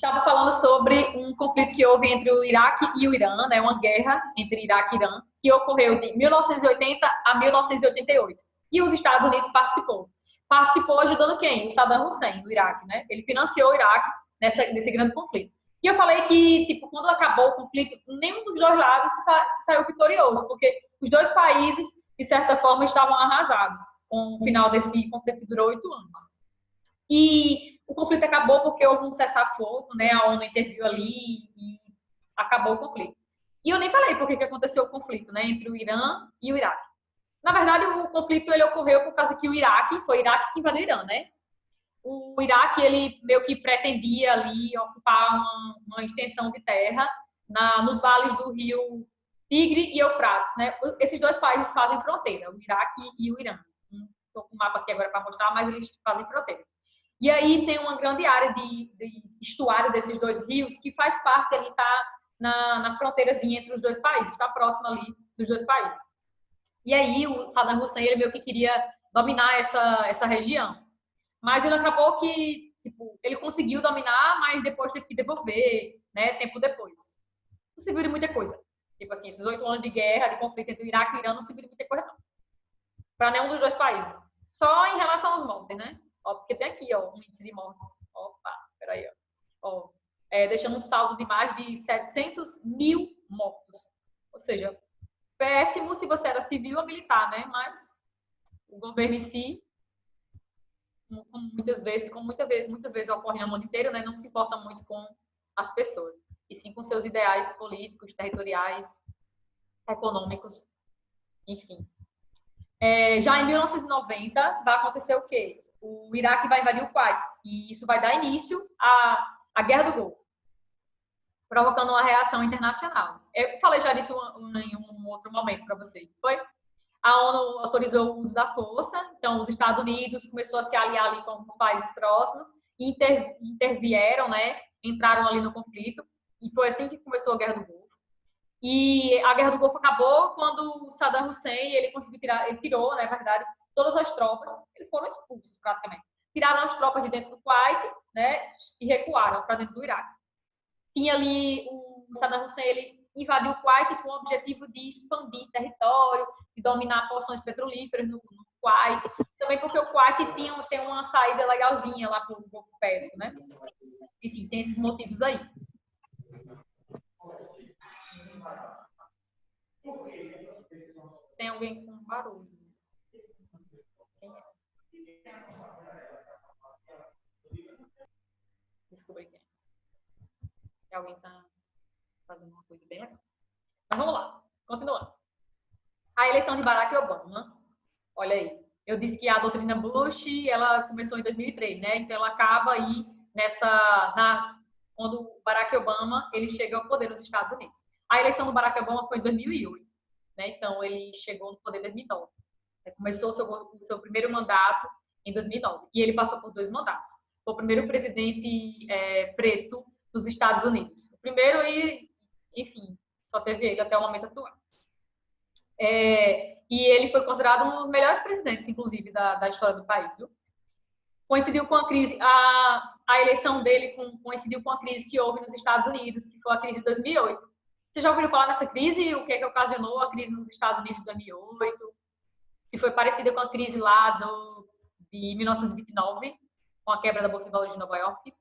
estava falando sobre um conflito que houve entre o Iraque e o Irã, né, uma guerra entre Iraque e Irã, que ocorreu de 1980 a 1988. E os Estados Unidos participou ajudando quem? O Saddam Hussein, do Iraque, né? Ele financiou o Iraque nesse grande conflito. E eu falei que, tipo, quando acabou o conflito, nenhum dos dois lados se saiu vitorioso, porque os dois países, de certa forma, estavam arrasados com o final desse conflito que durou 8 anos. E o conflito acabou porque houve um cessar-fogo, né? A ONU interviu ali e acabou o conflito. E eu nem falei por que aconteceu o conflito, né? Entre o Irã e o Iraque. Na verdade, o conflito ele ocorreu por causa que o Iraque, foi o Iraque que invadiu o Irã, né? O Iraque, ele meio que pretendia ali ocupar uma extensão de terra nos vales do rio Tigre e Eufrates, né? Esses dois países fazem fronteira, o Iraque e o Irã. Estou com o mapa aqui agora para mostrar, mas eles fazem fronteira. E aí tem uma grande área de estuário desses dois rios que faz parte ali, tá na fronteirazinha entre os dois países, está próximo ali dos dois países. E aí o Saddam Hussein, ele meio que queria dominar essa região. Mas ele acabou que, tipo, ele conseguiu dominar, mas depois teve que devolver, né, tempo depois. Não serviu de muita coisa. Tipo assim, esses 8 anos de guerra, de conflito entre o Iraque e o Irã não serviu de muita coisa, não. Para nenhum dos dois países. Só em relação aos mortos, né? Ó, porque tem aqui, ó, um índice de mortes. Opa, peraí, ó. Deixando um saldo de mais de 700 mil mortos. Ou seja, péssimo se você era civil ou militar, né? Mas o governo em si, muitas vezes ocorre no mundo inteiro, né? Não se importa muito com as pessoas, e sim com seus ideais políticos, territoriais, econômicos, enfim. Já em 1990 vai acontecer o quê? O Iraque vai invadir o Kuwait, e isso vai dar início à Guerra do Golfo, provocando uma reação internacional. Eu falei já disso em um outro momento para vocês, foi? A ONU autorizou o uso da força, então os Estados Unidos começou a se aliar ali com alguns países próximos, e intervieram, né? Entraram ali no conflito, e foi assim que começou a Guerra do Golfo. E a Guerra do Golfo acabou quando o Saddam Hussein, ele tirou, na verdade, todas as tropas, eles foram expulsos praticamente. Tiraram as tropas de dentro do Kuwait, né? E recuaram para dentro do Iraque. Tinha ali o Saddam Hussein, ele invadiu o Kuwait com o objetivo de expandir território, de dominar porções petrolíferas no Kuwait, também porque o Kuwait tem uma saída legalzinha lá para o Golfo Pérsico, né? Enfim, tem esses motivos aí. Tem alguém com barulho? Desculpa aí. Alguém está fazendo uma coisa bem legal. Mas vamos lá, continuando. A eleição de Barack Obama, olha aí, eu disse que a doutrina Bush, ela começou em 2003, né? Então ela acaba aí quando o Barack Obama, ele chega ao poder nos Estados Unidos. A eleição do Barack Obama foi em 2008, né? Então ele chegou no poder em 2009. Começou o seu primeiro mandato em 2009 e ele passou por 2 mandatos. Foi o primeiro presidente preto dos Estados Unidos. O primeiro e, enfim, só teve ele até o momento atual. E ele foi considerado um dos melhores presidentes, inclusive, da história do país, viu? Coincidiu com a crise, a eleição dele coincidiu com a crise que houve nos Estados Unidos, que foi a crise de 2008. Você já ouviu falar nessa crise? O que é que ocasionou a crise nos Estados Unidos de 2008? Se foi parecida com a crise lá de 1929, com a quebra da Bolsa de Valores de Nova York?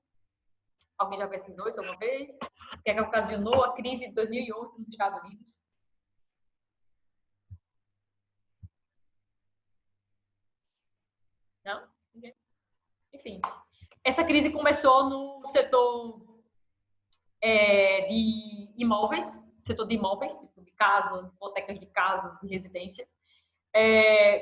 Alguém já pesquisou isso alguma vez? O que é que ocasionou a crise de 2008 nos Estados Unidos? Não? Ninguém? Enfim, essa crise começou no setor de imóveis, setor de imóveis, tipo de casas, hipotecas de casas, de residências,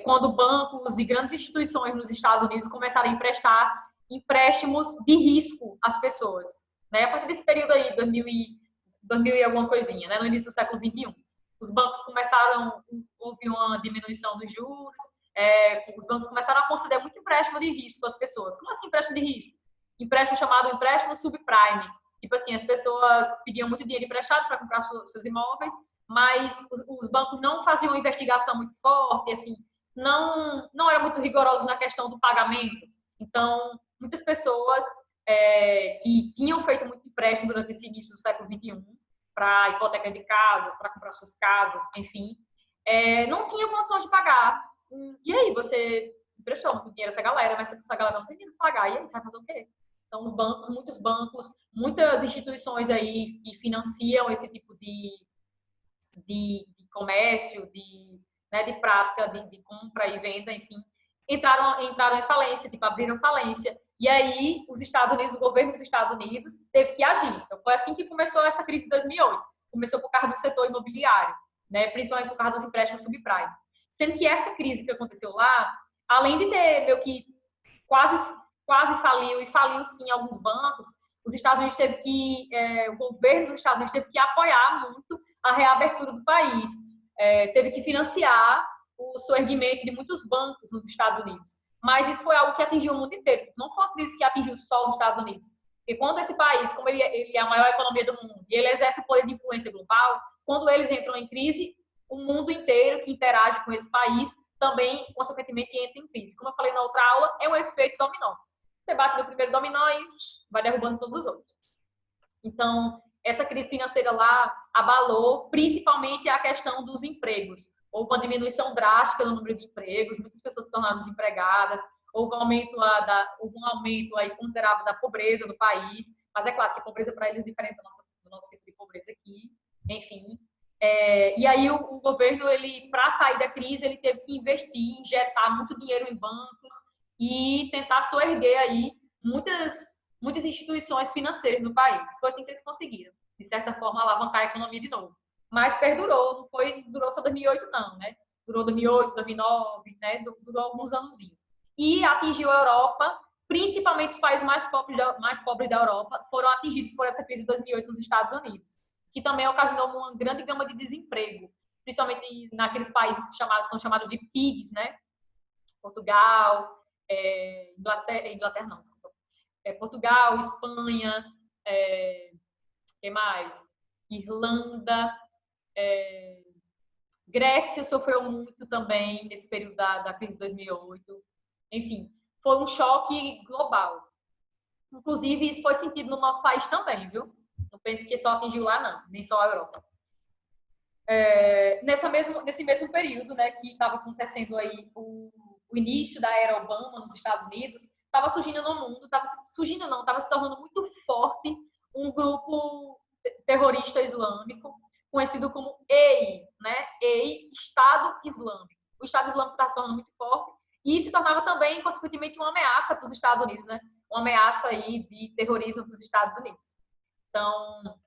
quando bancos e grandes instituições nos Estados Unidos começaram a emprestar empréstimos de risco às pessoas, né? A partir desse período aí, 2000 e alguma coisinha, né? No início do século XXI. Os bancos houve uma diminuição dos juros, os bancos começaram a conceder muito empréstimo de risco às pessoas. Como assim empréstimo de risco? Empréstimo chamado empréstimo subprime. Tipo assim, as pessoas pediam muito dinheiro emprestado para comprar seus imóveis, mas os bancos não faziam uma investigação muito forte, assim, não era muito rigoroso na questão do pagamento. Então, muitas pessoas que tinham feito muito empréstimo durante esse início do século XXI para hipoteca de casas, para comprar suas casas, enfim, não tinham condições de pagar. E aí, você emprestou muito dinheiro a essa galera, mas essa galera não tem dinheiro para pagar, e aí você vai fazer o quê? Então, os bancos, muitos bancos, muitas instituições aí que financiam esse tipo de comércio, né, de prática, de compra e venda, enfim, entraram em falência, tipo, abriram falência. E aí, os Estados Unidos, o governo dos Estados Unidos, teve que agir. Então, foi assim que começou essa crise de 2008. Começou por causa do setor imobiliário, né, principalmente por causa dos empréstimos subprime. Sendo que essa crise que aconteceu lá, além de ter meio que quase faliu, e faliu sim alguns bancos, os Estados Unidos teve que, o governo dos Estados Unidos teve que apoiar muito a reabertura do país, teve que financiar o soerguimento de muitos bancos nos Estados Unidos. Mas isso foi algo que atingiu o mundo inteiro. Não foi uma crise que atingiu só os Estados Unidos. Porque quando esse país, como ele é a maior economia do mundo, e ele exerce o poder de influência global, quando eles entram em crise, o mundo inteiro que interage com esse país também, consequentemente, entra em crise. Como eu falei na outra aula, é um efeito dominó. Você bate no primeiro dominó e vai derrubando todos os outros. Então, essa crise financeira lá abalou principalmente a questão dos empregos. Houve uma diminuição drástica no número de empregos, muitas pessoas se tornaram desempregadas, houve um aumento aí considerável da pobreza no país, mas é claro que a pobreza para eles é diferente do nosso tipo de pobreza aqui, enfim. E aí o governo, para sair da crise, ele teve que investir, injetar muito dinheiro em bancos e tentar soerguer aí muitas instituições financeiras no país. Foi assim que eles conseguiram, de certa forma, alavancar a economia de novo. Mas perdurou, durou só 2008 não, né? Durou 2008, 2009, né? Durou alguns anozinhos. E atingiu a Europa, principalmente os países mais pobres da Europa foram atingidos por essa crise de 2008 nos Estados Unidos, que também ocasionou uma grande gama de desemprego, principalmente naqueles países que são chamados de PIGs, né? Portugal, Inglaterra não, desculpa. Portugal, Espanha, que mais? Irlanda, Grécia sofreu muito também nesse período da crise de 2008. Enfim, foi um choque global. Inclusive, isso foi sentido no nosso país também, viu? Não pense que só atingiu lá, não, nem só a Europa. Nesse mesmo período, né, que estava acontecendo aí o início da era Obama nos Estados Unidos, estava surgindo no mundo, estava se tornando muito forte um grupo terrorista islâmico conhecido como EI, né? EI, Estado Islâmico. O Estado Islâmico estava se tornando muito forte e se tornava também, consequentemente, uma ameaça para os Estados Unidos, né? Uma ameaça aí de terrorismo para os Estados Unidos. Então,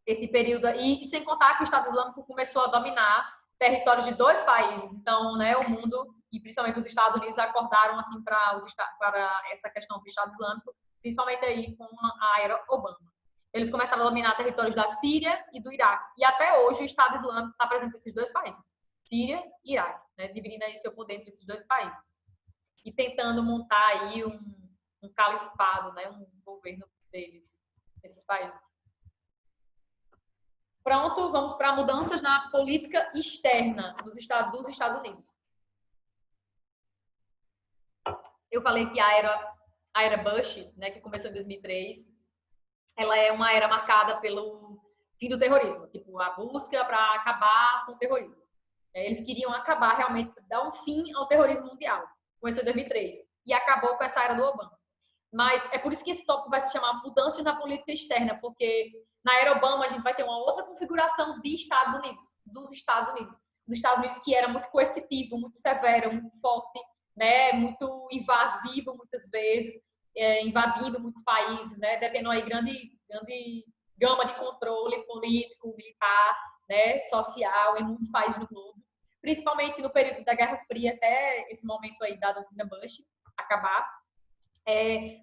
esse período aí, e sem contar que o Estado Islâmico começou a dominar territórios de 2 países. Então, né, o mundo e principalmente os Estados Unidos acordaram assim para essa questão do Estado Islâmico, principalmente aí com a era Obama. Eles começaram a dominar territórios da Síria e do Iraque. E até hoje o Estado Islâmico está presente nesses 2 países, Síria e Iraque, né, dividindo aí seu poder entre esses 2 países e tentando montar aí um califado, né, um governo deles nesses países. Pronto, vamos para mudanças na política externa dos Estados Unidos. Eu falei que a era Bush, né, que começou em 2003, ela é uma era marcada pelo fim do terrorismo, tipo, a busca para acabar com o terrorismo. Eles queriam acabar, realmente, dar um fim ao terrorismo mundial. Começou em 2003 e acabou com essa era do Obama. Mas é por isso que esse tópico vai se chamar mudanças na política externa, porque na era Obama a gente vai ter uma outra configuração dos Estados Unidos. Os Estados Unidos que era muito coercitivo, muito severo, muito forte, né, muito invasivo muitas vezes, invadindo muitos países, né, detendo aí grande gama de controle político, militar, né, social em muitos países do globo, principalmente no período da Guerra Fria até esse momento aí da doutrina Bush acabar.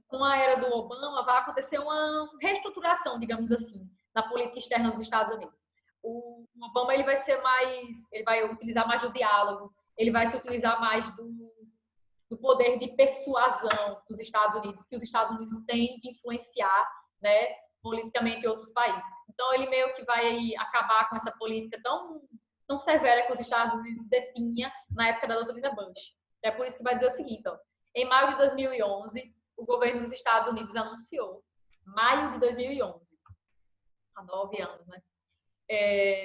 Com a era do Obama, vai acontecer uma reestruturação, digamos assim, na política externa dos Estados Unidos. O Obama ele vai utilizar mais do diálogo, ele vai se utilizar mais do poder de persuasão dos Estados Unidos, que os Estados Unidos têm de influenciar, né, politicamente em outros países. Então, ele meio que vai acabar com essa política tão severa que os Estados Unidos detinha na época da doutrina Bush. É por isso que vai dizer o seguinte, ó, em maio de 2011, o governo dos Estados Unidos anunciou maio de 2011, há 9 anos, né?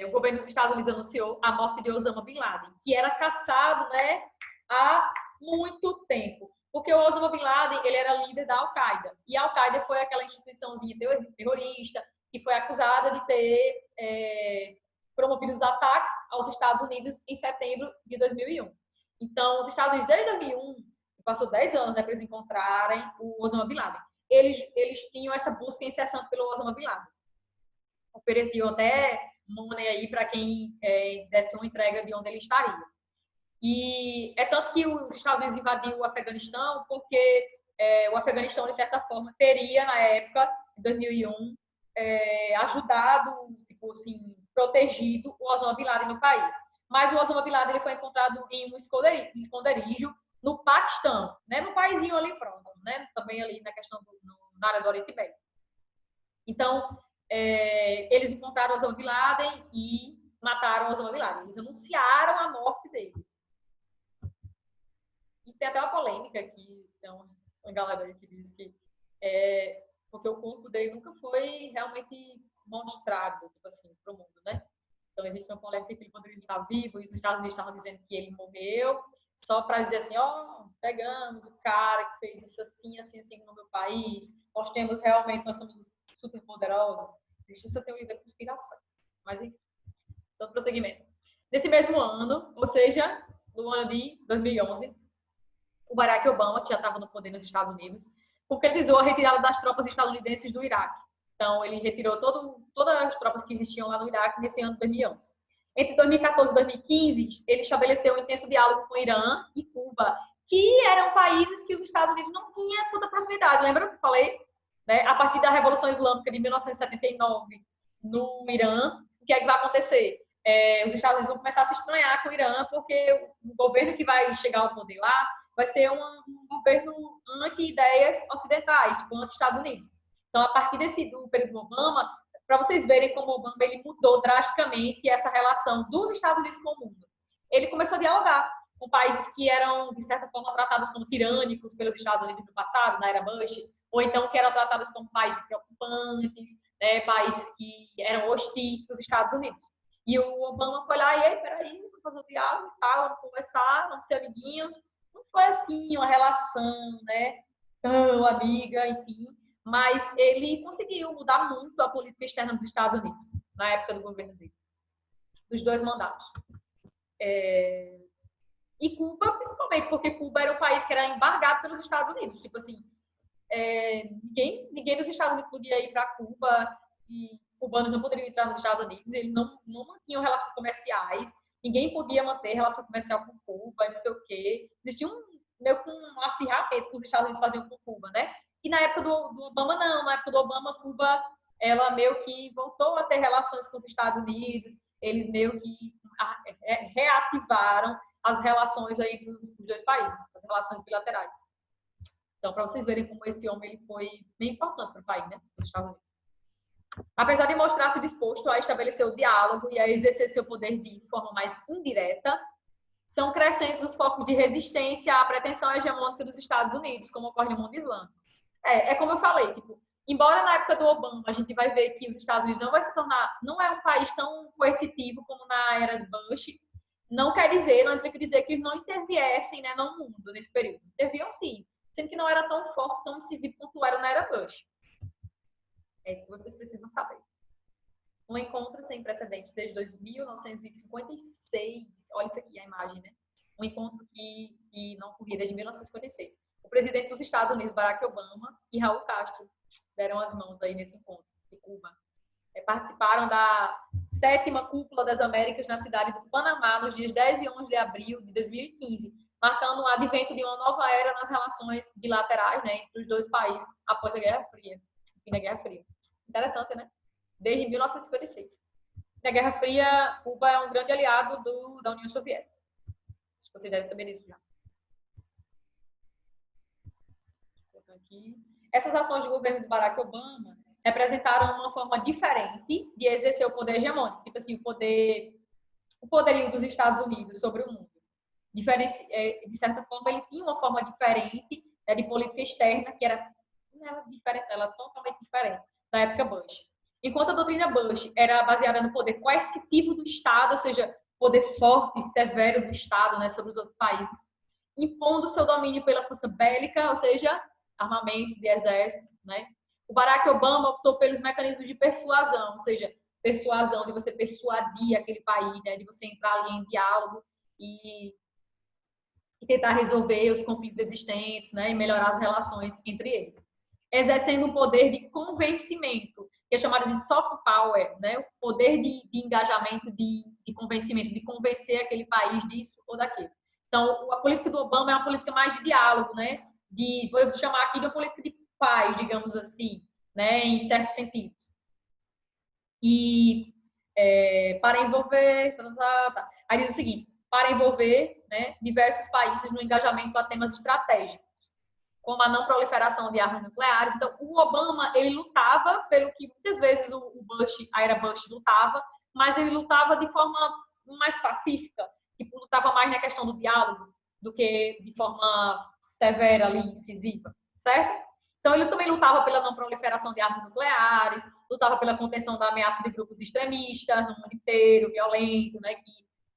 O governo dos Estados Unidos anunciou a morte de Osama Bin Laden, que era caçado, né, há muito tempo. Porque o Osama Bin Laden, ele era líder da Al-Qaeda. E a Al-Qaeda foi aquela instituiçãozinha terrorista que foi acusada de ter promovido os ataques aos Estados Unidos em setembro de 2001. Então, os Estados Unidos, desde 2001, passou 10 anos, né, para eles encontrarem o Osama Bin Laden. Eles tinham essa busca incessante pelo Osama Bin Laden. Ofereciam até money aí para quem desse uma entrega de onde ele estaria. E é tanto que os Estados Unidos invadiu o Afeganistão porque o Afeganistão, de certa forma, teria, na época, em 2001, ajudado, tipo assim, protegido o Osama Bin Laden no país. Mas o Osama Bin Laden ele foi encontrado em um esconderijo no Paquistão, né? No paísinho ali próximo, né? Também ali na questão na área do Oriente Médio. Então, eles encontraram o Osama Bin Laden e mataram o Osama Bin Laden. Eles anunciaram a morte dele. E tem até uma polêmica aqui, então, uma galera que diz que porque o corpo dele nunca foi realmente mostrado, tipo assim, para o mundo, né? Então, existe uma polêmica que ele poderia estar vivo e os Estados Unidos estavam dizendo que ele morreu só para dizer assim, pegamos o cara que fez isso assim, assim, assim no meu país, nós somos super poderosos. Existe essa teoria da conspiração. Mas, enfim, todo prosseguimento. Nesse mesmo ano, ou seja, no ano de 2011, o Barack Obama, que já estava no poder nos Estados Unidos, concretizou a retirada das tropas estadunidenses do Iraque. Então, ele retirou todas as tropas que existiam lá no Iraque nesse ano de 2011. Entre 2014 e 2015, ele estabeleceu um intenso diálogo com o Irã e Cuba, que eram países que os Estados Unidos não tinham tanta proximidade. Lembra que eu falei? Né? A partir da Revolução Islâmica de 1979, no Irã, o que é que vai acontecer? Os Estados Unidos vão começar a se estranhar com o Irã, porque o governo que vai chegar ao poder lá vai ser um governo anti-ideias ocidentais, tipo anti-Estados Unidos. Então, a partir do período Obama, para vocês verem como o Obama ele mudou drasticamente essa relação dos Estados Unidos com o mundo. Ele começou a dialogar com países que eram, de certa forma, tratados como tirânicos pelos Estados Unidos no passado, na era Bush, ou então que eram tratados como países preocupantes, né, países que eram hostis para os Estados Unidos. E o Obama foi lá e, peraí, vamos fazer o diálogo e tal, vamos conversar, vamos ser amiguinhos. Não foi assim uma relação, né, tão amiga, enfim, mas ele conseguiu mudar muito a política externa dos Estados Unidos, na época do governo dele, dos 2 mandatos. E Cuba, principalmente, porque Cuba era um país que era embargado pelos Estados Unidos. Tipo assim, ninguém dos Estados Unidos podia ir para Cuba e cubanos não poderiam entrar nos Estados Unidos. Eles não mantinham relações comerciais. Ninguém podia manter relação comercial com Cuba, não sei o quê. Existia meio que um acirramento que os Estados Unidos faziam com Cuba, né? E na época do Obama, não. Na época do Obama, Cuba, ela meio que voltou a ter relações com os Estados Unidos. Eles meio que reativaram as relações aí dos 2 países, as relações bilaterais. Então, para vocês verem como esse homem ele foi bem importante para o país, né? Os Estados Unidos. Apesar de mostrar-se disposto a estabelecer o diálogo e a exercer seu poder de forma mais indireta, são crescentes os focos de resistência à pretensão hegemônica dos Estados Unidos, como ocorre no mundo islâmico. Como eu falei, tipo, embora na época do Obama a gente vai ver que os Estados Unidos não é um país tão coercitivo como na era de Bush, não implica dizer que eles não interviessem, né, no mundo nesse período. Interviam sim, sendo que não era tão forte, tão incisivo quanto era na era Bush. É isso que vocês precisam saber. Um encontro sem precedentes desde 1956. Olha isso aqui, a imagem, né? Um encontro que não ocorria desde 1956. O presidente dos Estados Unidos, Barack Obama, e Raul Castro deram as mãos aí nesse encontro de Cuba. Participaram da 7ª Cúpula das Américas na cidade do Panamá nos dias 10 e 11 de abril de 2015, marcando o advento de uma nova era nas relações bilaterais, né, entre os 2 países após a Guerra Fria. Fim da Guerra Fria. Interessante, né? Desde 1956. Na Guerra Fria, Cuba é um grande aliado da União Soviética. Acho que vocês devem saber disso já. Aqui. Essas ações de governo do Barack Obama representaram uma forma diferente de exercer o poder hegemônico. Tipo assim, o poderio dos Estados Unidos sobre o mundo. De certa forma, ele tinha uma forma diferente, né, de política externa, que era ela é diferente, ela é totalmente diferente da época Bush. Enquanto a doutrina Bush era baseada no poder coercitivo do Estado, ou seja, poder forte e severo do Estado, né, sobre os outros países, impondo seu domínio pela força bélica, ou seja, armamento de exército, né? O Barack Obama optou pelos mecanismos de persuasão, ou seja, persuasão de você persuadir aquele país, né, de você entrar ali em diálogo e tentar resolver os conflitos existentes, né, e melhorar as relações entre eles. Exercendo um poder de convencimento, que é chamado de soft power, né, o poder de engajamento, de convencimento, de convencer aquele país disso ou daquilo. Então, a política do Obama é uma política mais de diálogo, né, vou chamar aqui de uma política de paz, digamos assim, né, em certos sentidos. E para envolver... Aí diz o seguinte, para envolver, né, diversos países no engajamento a temas estratégicos, como a não proliferação de armas nucleares. Então, o Obama, ele lutava pelo que muitas vezes o Bush, a era Bush, lutava, mas ele lutava de forma mais pacífica, tipo, lutava mais na questão do diálogo do que de forma severa ali, incisiva, certo? Então, ele também lutava pela não proliferação de armas nucleares, lutava pela contenção da ameaça de grupos extremistas no mundo inteiro, violento, né,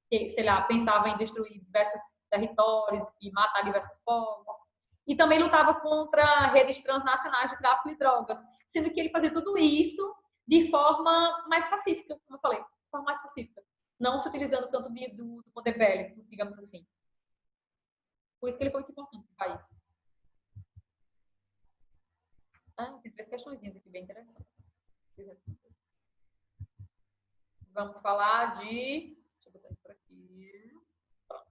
que, sei lá, pensava em destruir diversos territórios e matar diversos povos. E também lutava contra redes transnacionais de tráfico de drogas, sendo que ele fazia tudo isso de forma mais pacífica, como eu falei, de forma mais pacífica, não se utilizando tanto do poder bélico, digamos assim. Por isso que ele foi muito importante para o país. Tem 3 questõezinhas aqui bem interessantes. Vamos falar de... Deixa eu botar isso por aqui. Pronto.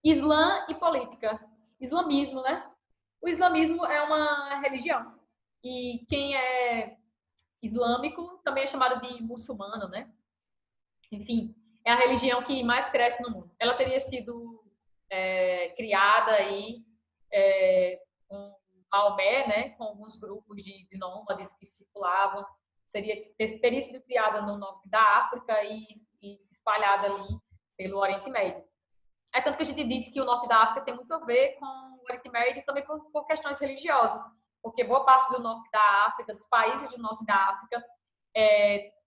Islã e política. Islamismo, né? O islamismo é uma religião. E quem é islâmico também é chamado de muçulmano, né? Enfim, é a religião que mais cresce no mundo. Ela teria sido criada aí com Maomé, né? Com alguns grupos de nômades que circulavam. Teria sido criada no norte da África e se espalhada ali pelo Oriente Médio. É tanto que a gente disse que o norte da África tem muito a ver com o Oriente Médio e também por questões religiosas, porque boa parte do norte da África, dos países do norte da África,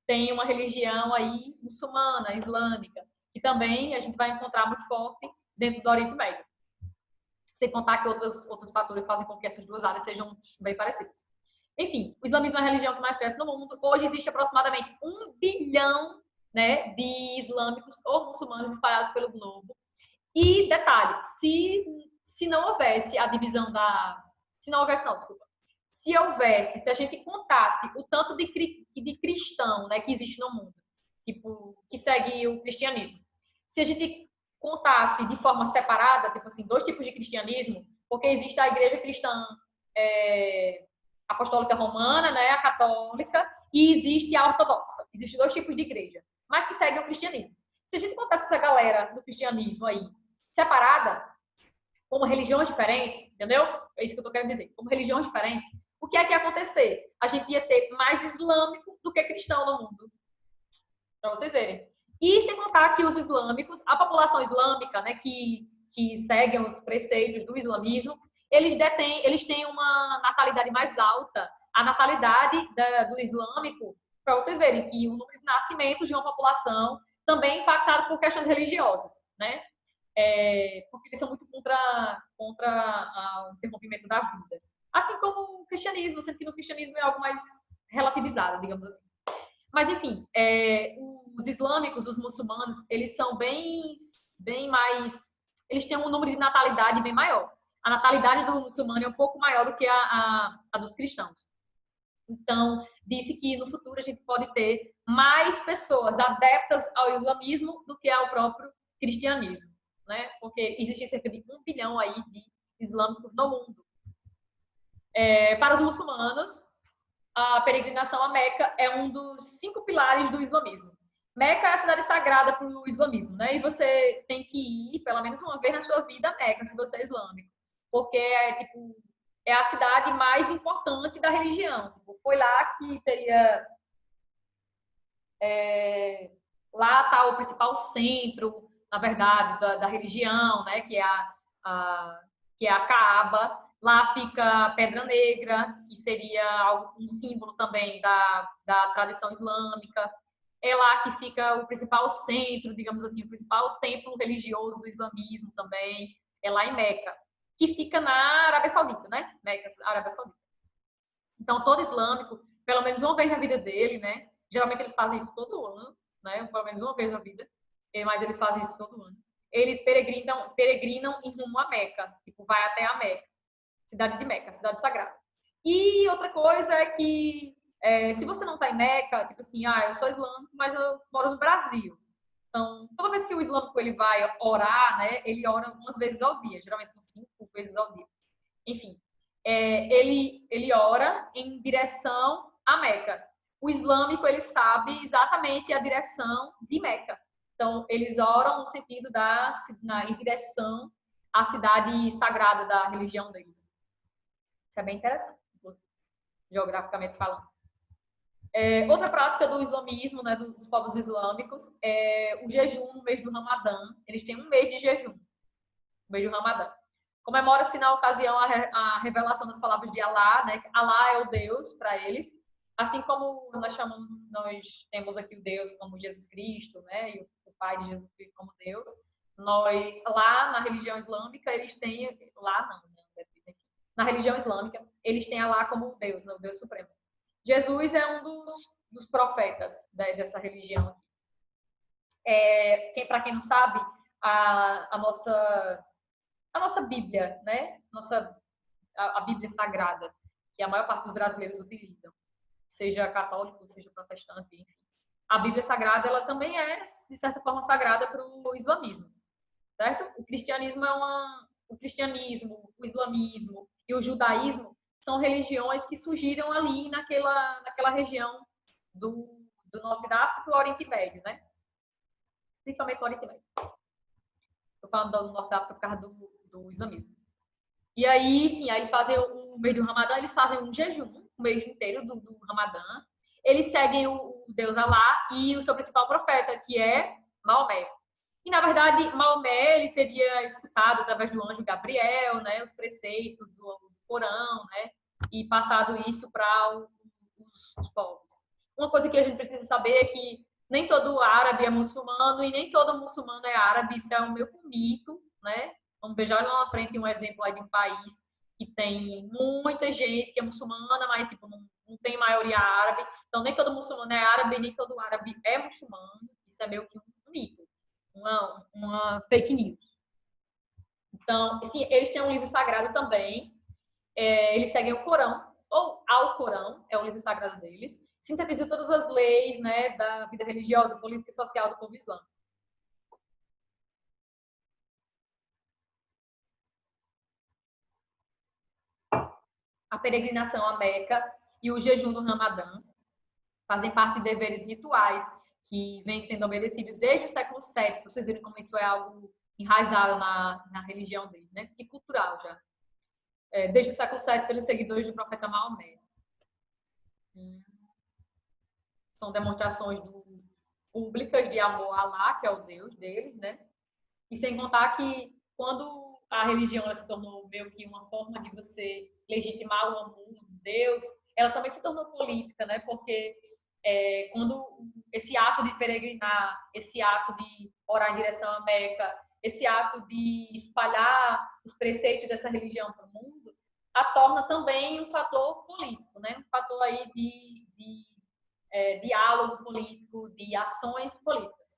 tem uma religião aí muçulmana, islâmica, que também a gente vai encontrar muito forte dentro do Oriente Médio. Sem contar que outros fatores fazem com que essas duas áreas sejam bem parecidas. Enfim, o islamismo é a religião que mais cresce no mundo. Hoje existe aproximadamente 1 bilhão, né, de islâmicos ou muçulmanos espalhados pelo globo. E, detalhe, se não houvesse a divisão da... Se a gente contasse o tanto de cristão, né, que existe no mundo, tipo, que segue o cristianismo, se a gente contasse de forma separada, tipo assim, 2 tipos de cristianismo, porque existe a igreja cristã apostólica romana, né, a católica, e existe a ortodoxa. Existem 2 tipos de igreja, mas que seguem o cristianismo. Se a gente contasse essa galera do cristianismo aí separada, como religiões diferentes, entendeu? É isso que eu tô querendo dizer. Como religiões diferentes, o que é que ia acontecer? A gente ia ter mais islâmico do que cristão no mundo. Para vocês verem. E sem contar que os islâmicos, a população islâmica, né, que seguem os preceitos do islamismo, eles têm uma natalidade mais alta. A natalidade do islâmico, para vocês verem que o número de nascimentos de uma população também é impactado por questões religiosas, né? Porque eles são muito contra o interrompimento da vida. Assim como o cristianismo, sendo que no cristianismo é algo mais relativizado, digamos assim. Mas, enfim, os islâmicos, os muçulmanos, eles são bem mais... Eles têm um número de natalidade bem maior. A natalidade do muçulmano é um pouco maior do que a dos cristãos. Então, disse que no futuro a gente pode ter mais pessoas adeptas ao islamismo do que ao próprio cristianismo, né? Porque existe cerca de 1 bilhão aí de islâmicos no mundo. Para os muçulmanos, a peregrinação a Meca é um dos 5 pilares do islamismo. Meca é a cidade sagrada para o islamismo, né? E você tem que ir pelo menos uma vez na sua vida a Meca, se você é islâmico, porque é a cidade mais importante da religião. Foi lá que teria... lá está o principal centro, na verdade, da religião, né? Que é a Kaaba. Lá fica a Pedra Negra, que seria um símbolo também da tradição islâmica. É lá que fica o principal centro, digamos assim, o principal templo religioso do islamismo também. É lá em Meca, que fica na Arábia Saudita, né? Meca, Arábia Saudita. Então, todo islâmico, pelo menos uma vez na vida dele, né? Geralmente eles fazem isso todo ano, né? Pelo menos uma vez na vida, mas eles fazem isso todo ano. Eles peregrinam em rumo a Meca, tipo, vai até a Meca, cidade de Meca, cidade sagrada. E outra coisa é que, se você não está em Meca, tipo assim, eu sou islâmico, mas eu moro no Brasil. Então, toda vez que o islâmico ele vai orar, né, ele ora algumas vezes ao dia, geralmente são 5 vezes ao dia. Enfim, ele ora em direção a Meca. O islâmico, ele sabe exatamente a direção de Meca. Então, eles oram no sentido em direção à cidade sagrada da religião deles. Isso é bem interessante, geograficamente falando. Outra prática do islamismo, né, dos povos islâmicos, é o jejum no mês do Ramadã. Eles têm um mês de jejum, no mês do Ramadã. Comemora-se na ocasião a revelação das palavras de Alá, né? Alá é o Deus para eles, assim como nós temos aqui o Deus como Jesus Cristo, né? E o Pai de Jesus Cristo como Deus. Lá na religião islâmica, eles têm lá não, né? Na religião islâmica, eles têm Alá como Deus, né? O Deus Supremo. Jesus é um dos profetas dessa religião. Para quem não sabe, a nossa Bíblia, né? A Bíblia Sagrada, que a maior parte dos brasileiros utilizam, seja católico, seja protestante, enfim. A Bíblia Sagrada, ela também é, de certa forma, sagrada para o islamismo, certo? O cristianismo o islamismo e o judaísmo são religiões que surgiram ali naquela região do norte da África e do Oriente Médio, né? Principalmente o Oriente Médio. Estou falando do norte da África por causa do islamismo. E aí, sim, aí eles fazem o mês do Ramadã, eles fazem um jejum, o mês inteiro do Ramadã. Eles seguem o Deus Alá e o seu principal profeta, que é Maomé. E, na verdade, Maomé, ele teria escutado, através do anjo Gabriel, né, os preceitos do Corão, né, e passado isso para os povos. Uma coisa que a gente precisa saber é que nem todo árabe é muçulmano e nem todo muçulmano é árabe, isso é um meio mito, né? Vamos ver já lá na frente um exemplo aí de um país que tem muita gente que é muçulmana, mas tipo, não tem maioria árabe. Então, nem todo muçulmano é árabe, nem todo árabe é muçulmano. Isso é meio que um mito, uma fake news. Então, assim, eles têm um livro sagrado também. Eles seguem o Corão, ou ao Corão, é o livro sagrado deles. Sintetiza todas as leis, né, da vida religiosa, política e social do povo islâmico. A peregrinação à Meca e o jejum do Ramadã fazem parte de deveres rituais que vêm sendo obedecidos desde o século VII. Para vocês verem como isso é algo enraizado na religião deles, né? E cultural já. Desde o século VII, pelos seguidores do profeta Maomé. São demonstrações públicas de amor a Alá, que é o Deus deles, né? E sem contar que quando a religião ela se tornou meio que uma forma de você legitimar o amor de Deus, ela também se tornou política, né? Porque quando esse ato de peregrinar, esse ato de orar em direção à Meca, esse ato de espalhar os preceitos dessa religião para o mundo, a torna também um fator político, né? Um fator aí de diálogo político, de ações políticas.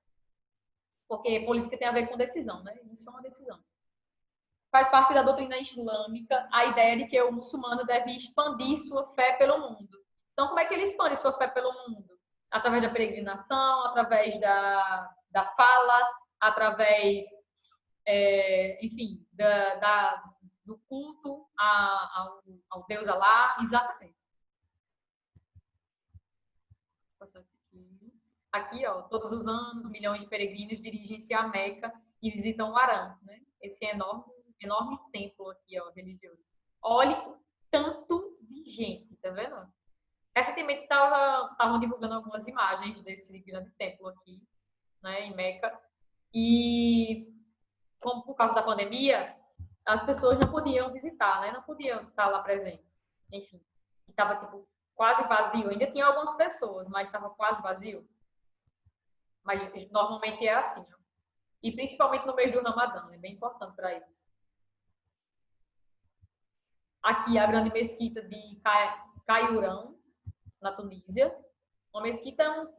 Porque política tem a ver com decisão, né? Isso é uma decisão. Faz parte da doutrina islâmica a ideia de que o muçulmano deve expandir sua fé pelo mundo. Então, como é que ele expande sua fé pelo mundo? Através da peregrinação, através da fala, através, enfim, do culto ao Deus Alá, exatamente. Aqui, ó, todos os anos, milhões de peregrinos dirigem-se a Meca e visitam o Harã, né? Esse enorme templo aqui, ó, religioso. Olhe o tanto de gente, tá vendo? Recentemente estavam divulgando algumas imagens desse grande templo aqui, né, em Meca. E, como por causa da pandemia, as pessoas não podiam visitar, né? Não podiam estar lá presentes. Enfim, estava tipo quase vazio. Ainda tinha algumas pessoas, mas estava quase vazio. Mas normalmente é assim, ó. E principalmente no mês do Ramadã, é bem importante para eles. Aqui a grande mesquita de Caiurão, na Tunísia. Uma mesquita é um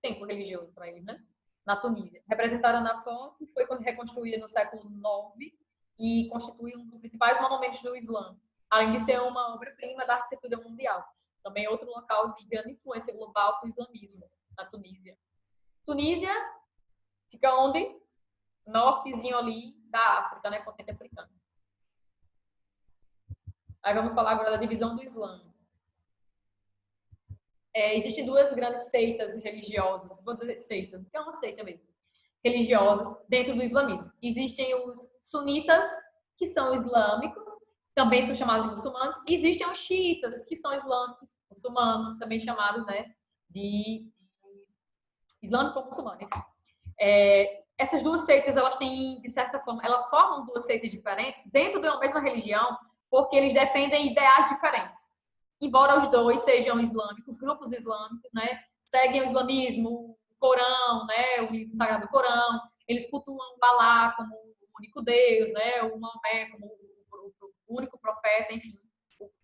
templo religioso para eles, né? Na Tunísia. Representada na foto, foi reconstruída no século IX e constitui um dos principais monumentos do Islã, além de ser uma obra-prima da arquitetura mundial. Também é outro local de grande influência global para o islamismo, na Tunísia. Tunísia fica onde? Nortezinho ali da África, né? Continente africano. Aí vamos falar agora da divisão do Islã. Existem duas grandes seitas religiosas, vou dizer seita, que é uma seita mesmo, religiosas dentro do islamismo. Existem os sunitas, que são islâmicos, também são chamados de muçulmanos, e existem os xiitas, que são islâmicos, muçulmanos, também chamados, né, de islâmico ou muçulmano. Essas duas seitas, elas têm, de certa forma, elas formam duas seitas diferentes dentro de uma mesma religião, porque eles defendem ideais diferentes. Embora os dois sejam islâmicos, grupos islâmicos, né, seguem o islamismo, o Corão, né, o livro sagrado do Corão, eles cultuam o Alá como o único Deus, né, o Maomé como o único profeta, enfim,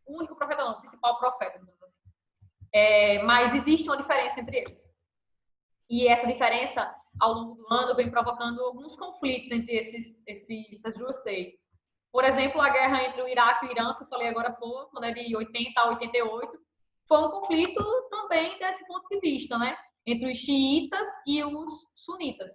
o único profeta não, o principal profeta, digamos assim. Mas existe uma diferença entre eles. E essa diferença, ao longo do ano, vem provocando alguns conflitos entre essas duas seitas. Por exemplo, a guerra entre o Iraque e o Irã, que eu falei agora há pouco, né, de 80 a 88, foi um conflito também desse ponto de vista, né, entre os xiitas e os sunitas.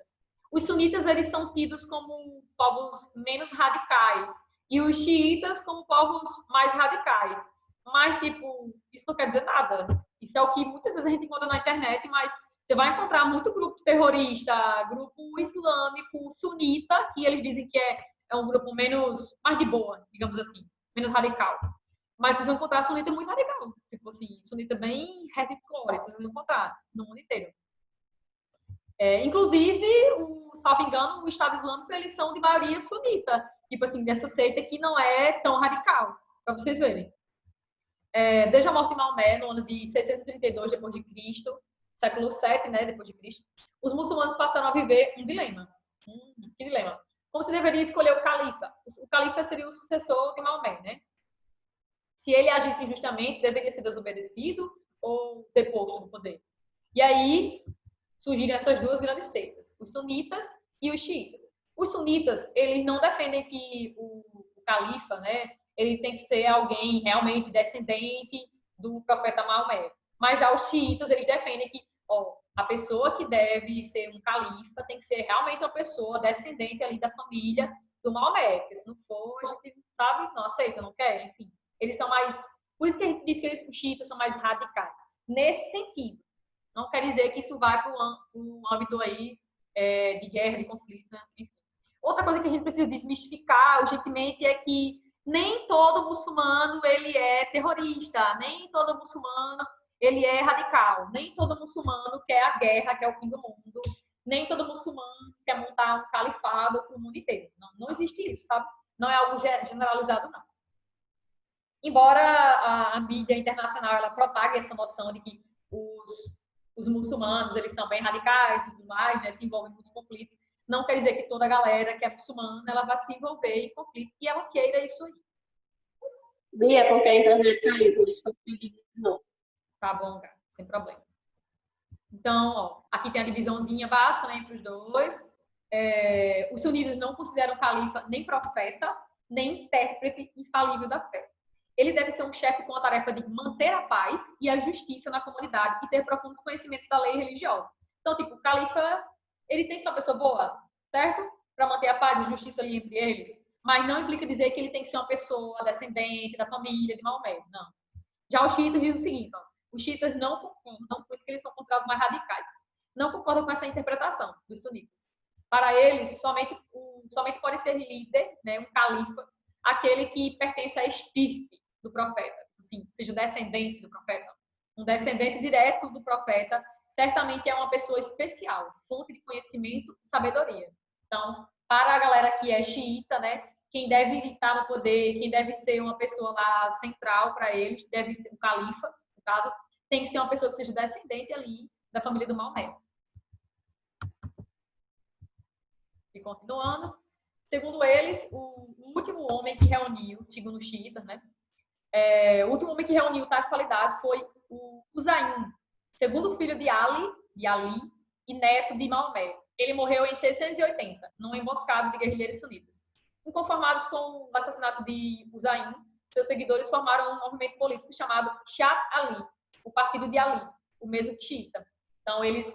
Os sunitas, eles são tidos como povos menos radicais e os xiitas como povos mais radicais. Mas, tipo, isso não quer dizer nada. Isso é o que muitas vezes a gente encontra na internet, mas você vai encontrar muito grupo terrorista, grupo islâmico, sunita, que eles dizem que é um grupo mais de boa, digamos assim, menos radical. Mas vocês vão encontrar sunita muito radical. Tipo assim, sunita bem hardcore, vocês vão encontrar no mundo inteiro. Inclusive, salvo engano, o Estado Islâmico, eles são de maioria sunita. Tipo assim, dessa seita que não é tão radical, para vocês verem. Desde a morte de Maomé, no ano de 632 depois de Cristo, século 7, né, depois de Cristo, os muçulmanos passaram a viver um dilema. Que dilema? Como se deveria escolher o califa? O califa seria o sucessor de Maomé, né? Se ele agisse injustamente, deveria ser desobedecido ou deposto do poder. E aí surgiram essas duas grandes seitas, os sunitas e os xiitas. Os sunitas, eles não defendem que o califa, né, ele tem que ser alguém realmente descendente do profeta Maomé. Mas já os xiitas, eles defendem que a pessoa que deve ser um califa tem que ser realmente uma pessoa descendente ali da família do Maomé, porque se não for, a gente sabe, não aceita, não quer, enfim. Eles são mais, por isso que a gente diz que os xiitas são mais radicais. Nesse sentido, não quer dizer que isso vai para um âmbito aí de guerra, de conflito, né? Enfim. Outra coisa que a gente precisa desmistificar urgentemente é que nem todo muçulmano ele é terrorista, nem todo muçulmano ele é radical, nem todo muçulmano quer a guerra, quer o fim do mundo, nem todo muçulmano quer montar um califado para o mundo inteiro. Não existe isso, sabe? Não é algo generalizado, não. Embora a mídia internacional ela propague essa noção de que os muçulmanos eles são bem radicais e tudo mais, né, se envolvem em muitos conflitos, não quer dizer que toda a galera que é muçulmana ela vai se envolver em conflitos e ela queira isso aí. Bia, porque a internet caiu, por isso que eu pedi de novo. Tá bom, cara, sem problema. Então, aqui tem a divisãozinha básica, né, entre os dois. Os sunitas não consideram o califa nem profeta, nem intérprete infalível da fé. Ele deve ser um chefe com a tarefa de manter a paz e a justiça na comunidade e ter profundos conhecimentos da lei religiosa. Então, tipo, o califa, ele tem sua pessoa boa, certo? Para manter a paz e a justiça ali entre eles. Mas não implica dizer que ele tem que ser uma pessoa descendente da família de Maomé, não. Já os xiitas dizem o seguinte, os xiitas não concordam, por isso que eles são considerados mais radicais, não concordam com essa interpretação dos sunitas. Para eles, somente pode ser líder, né, um califa, aquele que pertence à estirpe do profeta, assim, seja descendente do profeta. Um descendente direto do profeta certamente é uma pessoa especial, fonte de conhecimento e sabedoria. Então, para a galera que é xiita, né, quem deve estar no poder, quem deve ser uma pessoa lá central para eles, deve ser o califa, no caso, tem que ser uma pessoa que seja descendente ali da família do Maomé. E continuando, segundo eles, o último homem que reuniu, segundo os xiitas, né? O último homem que reuniu tais qualidades foi o Husayn, segundo filho de Ali e neto de Maomé. Ele morreu em 680, numa emboscada de guerrilheiros sunitas. Inconformados com o assassinato de Husayn, seus seguidores formaram um movimento político chamado Shat Ali, o Partido de Ali, o mesmo que xiita. Então, eles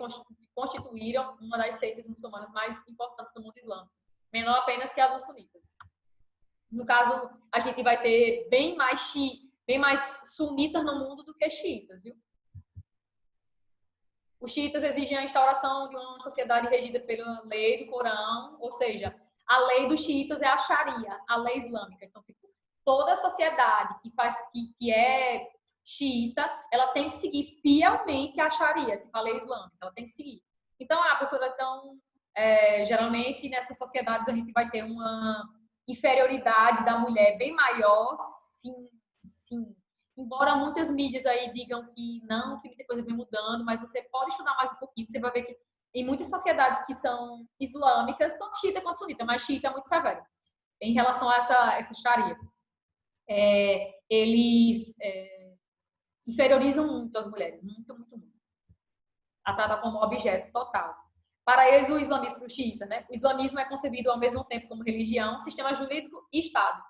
constituíram uma das seitas muçulmanas mais importantes do mundo islâmico, menor apenas que a dos sunitas. No caso, a gente vai ter bem mais sunitas no mundo do que xiitas, viu? Os xiitas exigem a instauração de uma sociedade regida pela lei do Corão, ou seja, a lei dos xiitas é a Sharia, a lei islâmica. Então, tipo, toda a sociedade que é xiita, ela tem que seguir fielmente a Sharia, tipo a lei islâmica, ela tem que seguir. Então, professora, então, geralmente nessas sociedades a gente vai ter uma inferioridade da mulher bem maior, sim, sim. Embora muitas mídias aí digam que não, que muita coisa vem mudando, mas você pode estudar mais um pouquinho, você vai ver que em muitas sociedades que são islâmicas, tanto xiita quanto sunita, mas xiita é muito severo em relação a essa Sharia. Eles inferiorizam muito as mulheres, muito, muito, muito. A tratam como objeto total. Para eles, o islamismo, para o xiita, né? O islamismo é concebido ao mesmo tempo como religião, sistema jurídico e Estado.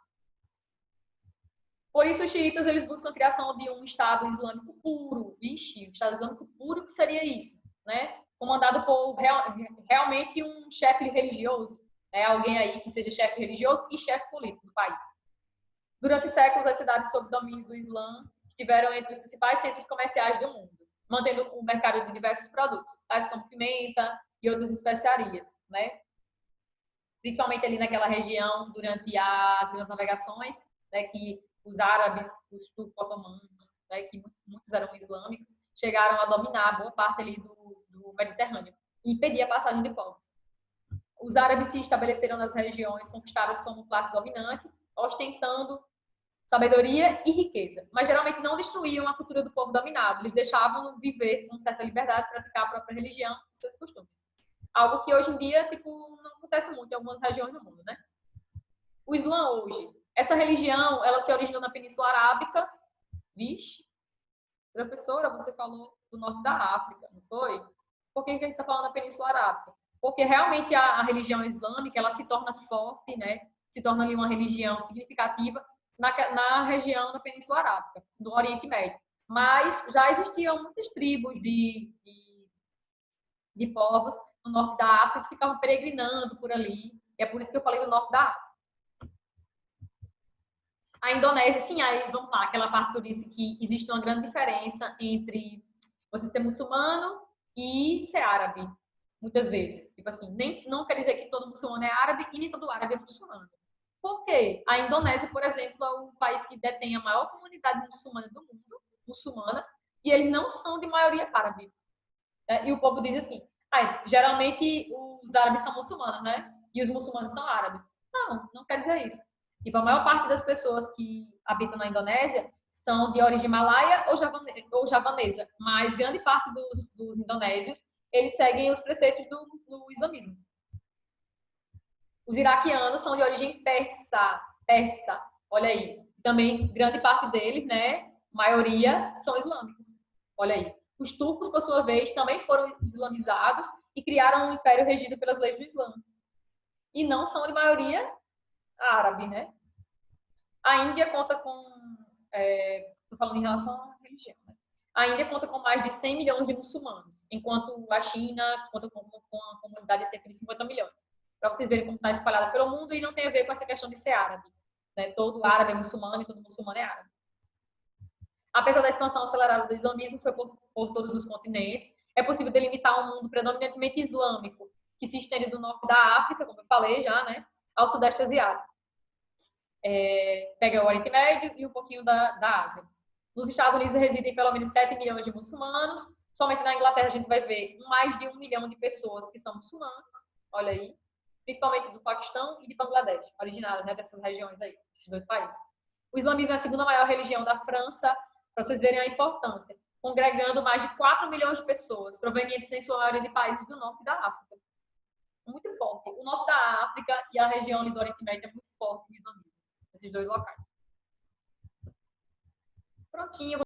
Por isso, os xiitas, eles buscam a criação de um Estado islâmico puro. Vixe, um Estado islâmico puro, que seria isso? Né? Comandado por realmente um chefe religioso, alguém aí que seja chefe religioso e chefe político do país. Durante séculos, as cidades sob domínio do Islã estiveram entre os principais centros comerciais do mundo, mantendo o mercado de diversos produtos, tais como pimenta e outras especiarias, né? Principalmente ali naquela região, durante as navegações, né, que os árabes, os turcos otomanos, né, que muitos eram islâmicos, chegaram a dominar boa parte ali do Mediterrâneo e impedir a passagem de povos. Os árabes se estabeleceram nas regiões conquistadas como classe dominante, ostentando sabedoria e riqueza, mas geralmente não destruíam a cultura do povo dominado, eles deixavam viver com certa liberdade, praticar a própria religião e seus costumes. Algo que hoje em dia, tipo, não acontece muito em algumas regiões do mundo, né? O Islã hoje, essa religião, ela se originou na Península Arábica. Vixe, professora, você falou do norte da África, não foi? Por que a gente está falando da Península Arábica? Porque realmente a religião islâmica, ela se torna forte, né? Se torna ali uma religião significativa na região da Península Arábica, do Oriente Médio. Mas já existiam muitas tribos de povos no norte da África que ficavam peregrinando por ali. E é por isso que eu falei do norte da África. A Indonésia, sim, aí vamos lá, aquela parte que eu disse que existe uma grande diferença entre você ser muçulmano e ser árabe, muitas vezes. Tipo assim, não quer dizer que todo muçulmano é árabe e nem todo árabe é muçulmano. Por quê? A Indonésia, por exemplo, é o país que detém a maior comunidade muçulmana do mundo, muçulmana, e eles não são de maioria árabe. E o povo diz assim, geralmente os árabes são muçulmanos, né? E os muçulmanos são árabes. Não, não quer dizer isso. Tipo, a maior parte das pessoas que habitam na Indonésia são de origem malaia ou javanesa, mas grande parte dos indonésios, eles seguem os preceitos do islamismo. Os iraquianos são de origem persa, olha aí. Também grande parte deles, né, maioria, são islâmicos. Olha aí. Os turcos, por sua vez, também foram islamizados e criaram um império regido pelas leis do Islã. E não são de maioria árabe, né? A Índia conta com... Estou falando em relação à religião, né? A Índia conta com mais de 100 milhões de muçulmanos, enquanto a China conta com uma comunidade de cerca de 50 milhões. Para vocês verem como está espalhada pelo mundo e não tem a ver com essa questão de ser árabe. Né? Todo árabe é muçulmano e todo muçulmano é árabe. Apesar da expansão acelerada do islamismo foi por todos os continentes, é possível delimitar um mundo predominantemente islâmico, que se estende do norte da África, como eu falei já, né, ao sudeste asiático. Pega o Oriente Médio e um pouquinho da Ásia. Nos Estados Unidos residem pelo menos 7 milhões de muçulmanos, somente na Inglaterra a gente vai ver mais de 1 milhão de pessoas que são muçulmanas, olha aí. principalmente do Paquistão e de Bangladesh, originárias, né, dessas regiões aí, desses dois países. O islamismo é a segunda maior religião da França, para vocês verem a importância, congregando mais de 4 milhões de pessoas, provenientes, em sua maioria, de países do norte da África. Muito forte. O norte da África e a região ali do Oriente Médio é muito forte no islamismo, esses dois locais. Prontinho.